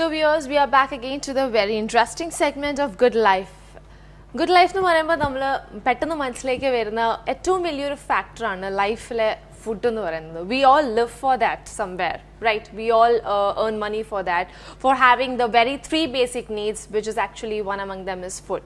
So viewers, we are back again to the very interesting segment of Good Life. Good Life എന്ന് പറയുമ്പോൾ നമ്മൾ പെട്ടെന്ന് മനസ്സിലേക്ക് വരുന്ന ഏറ്റവും വലിയൊരു ഫാക്ടറാണ് ലൈഫിലെ ഫുഡ് എന്ന് പറയുന്നത്. We all live for that somewhere, right? We all earn money for that, for having the very three basic needs, which is actually one among them is food.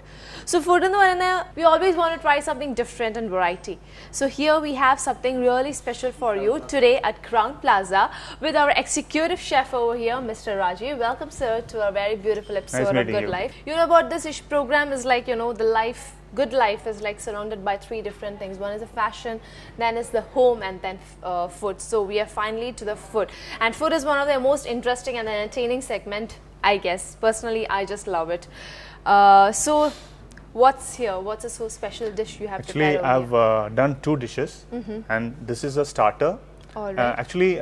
So food എന്ന് പറയുന്നത്, we always want to try something different and variety. So here we have something really special for you today at Crown Plaza with our executive chef over here, Mr. Rajiv. Welcome, sir, to a very beautiful episode of Good Life. You know about this program is like, you know, the life. Good life is like surrounded by three different things. One is the fashion, then is the home, and then food. So we are finally to the food. And food is one of the most interesting and entertaining segment, I guess. Personally, I just love it. So what's here? What's a so special dish you have prepared? Actually, I've done two dishes, and this is a starter. All right. Actually,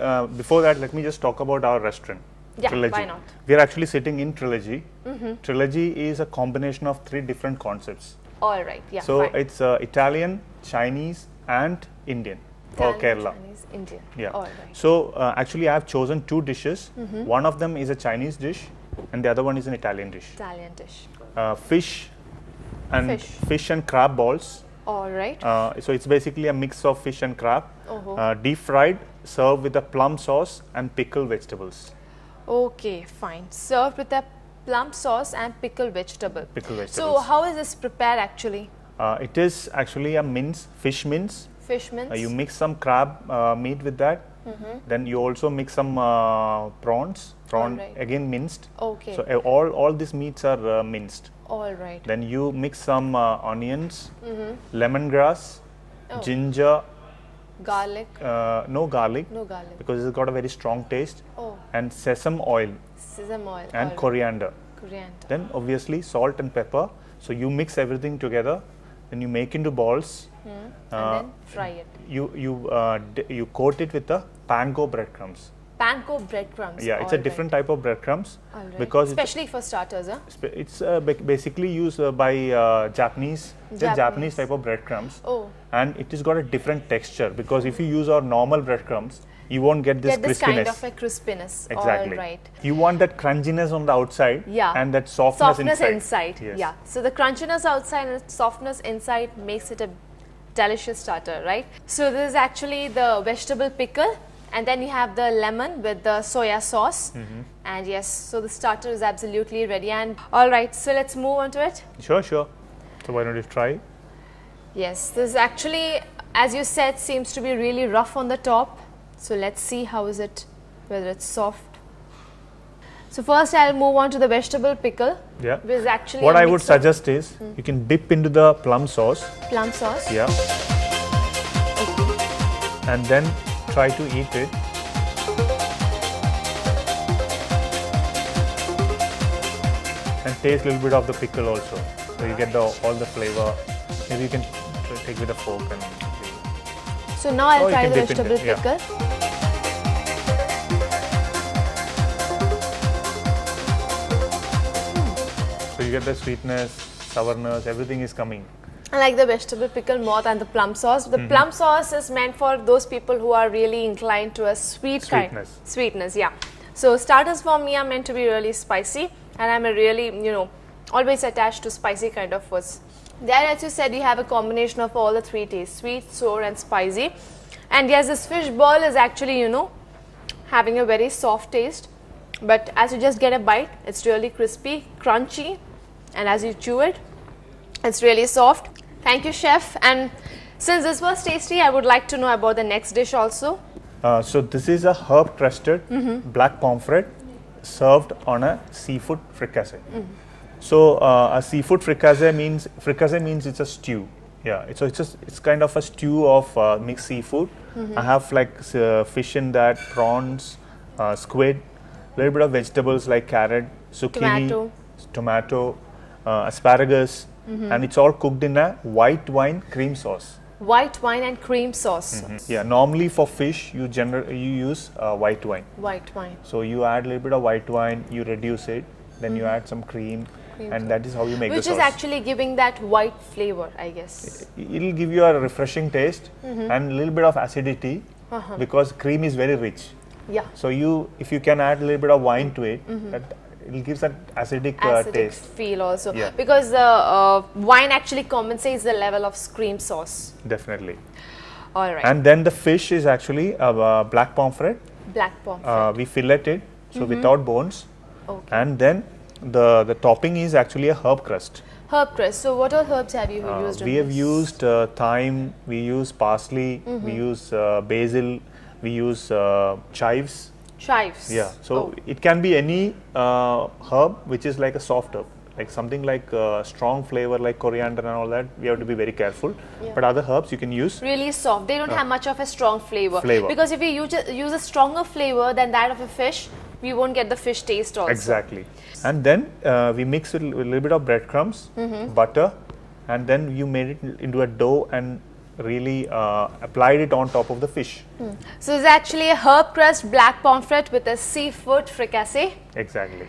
before that, let me just talk about our restaurant. Yeah, Trilogy. why not? We are actually sitting in Trilogy. Trilogy is a combination of three different concepts. All right, yeah. So fine. it's Italian, Chinese, and Indian, or Italian, Kerala. Chinese, Indian. Yeah. All right. So actually, I have chosen two dishes. One of them is a Chinese dish, and the other one is an Italian dish. Italian dish. Fish and crab balls. All right. So it's basically a mix of fish and crab, Uh-huh. deep fried, served with a plum sauce and pickled vegetables. Okay, fine. Served with a plum sauce and pickled vegetable. Pickled So vegetables. how is this prepared actually? It is actually a fish mince. Fish mince? You mix some crab meat with that. Then you also mix some prawn Alright. again minced. Okay. So all these meats are minced. All right. Then you mix some onions, lemongrass, Oh. ginger, Garlic? no garlic No garlic. because it's got a very strong taste, Oh, and sesame oil sesame oil. and All coriander. right. Coriander. Then obviously salt and pepper. So you mix everything together. Then you make into balls. And then fry it. You coat it with the panko breadcrumbs. Panko breadcrumbs. Yeah, it's All a different type of breadcrumbs Right. All right. because Especially for starters, huh? it's basically used by Japanese type of breadcrumbs, Oh, and it has got a different texture because if you use our normal breadcrumbs, you won't get this get this crispiness. kind of a crispiness. Exactly. All right. You want that crunchiness on the outside, Yeah. and that softness inside. Yes. Yeah. So the crunchiness outside and softness inside makes it a delicious starter, right? So this is actually the vegetable pickle, and then you have the lemon with the soya sauce. And yes, so the starter is absolutely ready. And all right, so let's move on to it. Sure. So why don't you try? Yes, this actually, as you said, seems to be really rough on the top. So let's see how is it, whether it's soft. So first I'll move on to the vegetable pickle. Yeah. Which is actually What a I would mix of suggest is you can dip into the plum sauce. plum sauce. Yeah. And then try to eat it. And taste a little bit of the pickle also. So you get all the flavor. Maybe you can take with a fork and So now I'll Or you try can the dip in vegetable it, yeah. pickle. so you get the sweetness, sourness, everything is coming. I like the vegetable pickle more than the plum sauce. The plum sauce is meant for those people who are really inclined to a sweetness, yeah. So starters for me are meant to be really spicy, and I'm a really, always attached to spicy kind of foods. There, as you said, you have a combination of all the three tastes: sweet, sour, and spicy. And yes, this fish ball is actually, having a very soft taste. But as you just get a bite, it's really crispy, crunchy, and as you chew it, it's really soft. Thank you, chef. And since this was tasty, I would like to know about the next dish also. So this is a herb crusted black pomfret served on a seafood fricassee. So a seafood fricassee means it's a stew. Yeah, it's kind of a stew of mixed seafood. I have like fish in that, prawns, squid, little bit of vegetables like carrot, zucchini, tomato, asparagus, and it's all cooked in a white wine cream sauce. White wine and cream sauce. Yeah, normally for fish you use white wine. White wine. So you add a little bit of white wine, you reduce it, then you add some cream, and that is how you make the sauce. Which is actually giving that white flavor, I guess. It'll give you a refreshing taste and a little bit of acidity because cream is very rich. Yeah. So if you can add a little bit of wine to it, that it gives that acidic, acidic taste. feel also. Yeah. Because the wine actually compensates the level of cream sauce. Definitely. All right. And then the fish is actually a black pomfret. Black pomfret. We fillet it, so without bones. Okay. And then the topping is actually a herb crust. Herb crust. So what all herbs have you used? We have used thyme, we use parsley, we use basil, we use chives. Chives. Yeah, so it can be any herb which is like a soft herb, like something like strong flavor like coriander and all that. We have to be very careful. Yeah. But other herbs you can use. Really soft. They don't have much of a strong flavor. Flavor. Because if you use a stronger flavor than that of a fish, we won't get the fish taste also. Exactly. And then we mix it with a little bit of breadcrumbs, butter, and then you made it into a dough and really applied it on top of the fish. So it's actually a herb crust black pomfret with a seafood fricassee. Exactly.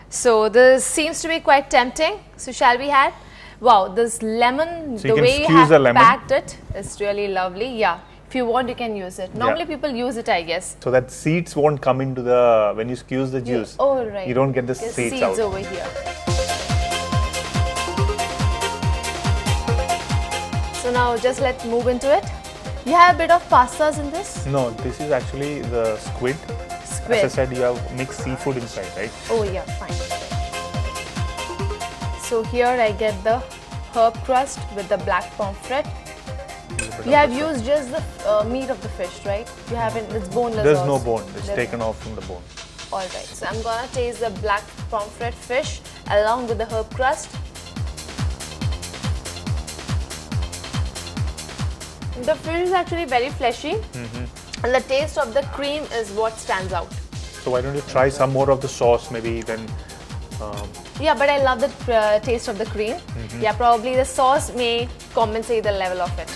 So this seems to be quite tempting. So shall we have? Wow, this lemon, So the you way can you squeeze have the lemon. packed it is really lovely. Yeah, if you want, you can use it. Normally people use it, I guess. So that seeds won't come into the, when you squeeze the juice, Oh, right. you don't get the There's seeds out. over here. So now just let's move into it. You have a bit of pastas in this? No, this is actually the squid. Squid. As I said, you have mixed seafood inside, right? Oh yeah, fine. So here I get the herb crust with the black pomfret. You have used just the meat of the fish, right? You haven't, it's boneless. There's also. no bone, it's taken off from the bone. Alright, so I'm gonna taste the black pomfret fish along with the herb crust. The fish is actually very fleshy, and the taste of the cream is what stands out. So why don't you try some more of the sauce, maybe then. Yeah, but I love the taste of the cream. Yeah, probably the sauce may compensate the level of it.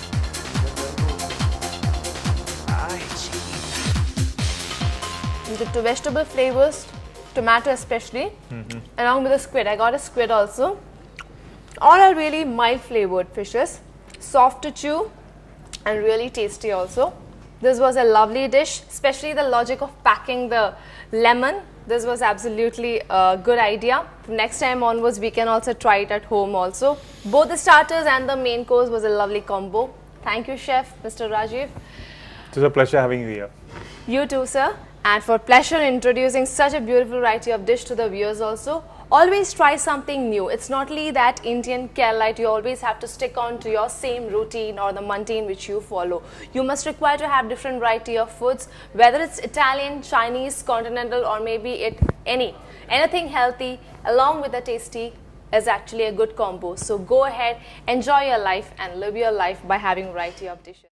The vegetable flavors, tomato especially, along with the squid. I got a squid also. All are really mild flavored fishes, soft to chew and really tasty also. This was a lovely dish, especially the logic of packing the lemon. This was absolutely a good idea. From next time onwards, we can also try it at home also. Both the starters and the main course was a lovely combo. Thank you, Chef, Mr. Rajiv. It was a pleasure having you here. You too, sir. And for pleasure in introducing such a beautiful variety of dish to the viewers also. Always try something new. It's not only that Indian Keralite, you always have to stick on to your same routine or the mundane which you follow. You must require to have different variety of foods, whether it's Italian, Chinese, continental, or maybe anything healthy along with the tasty is actually a good combo. So go ahead, enjoy your life and live your life by having variety of dishes.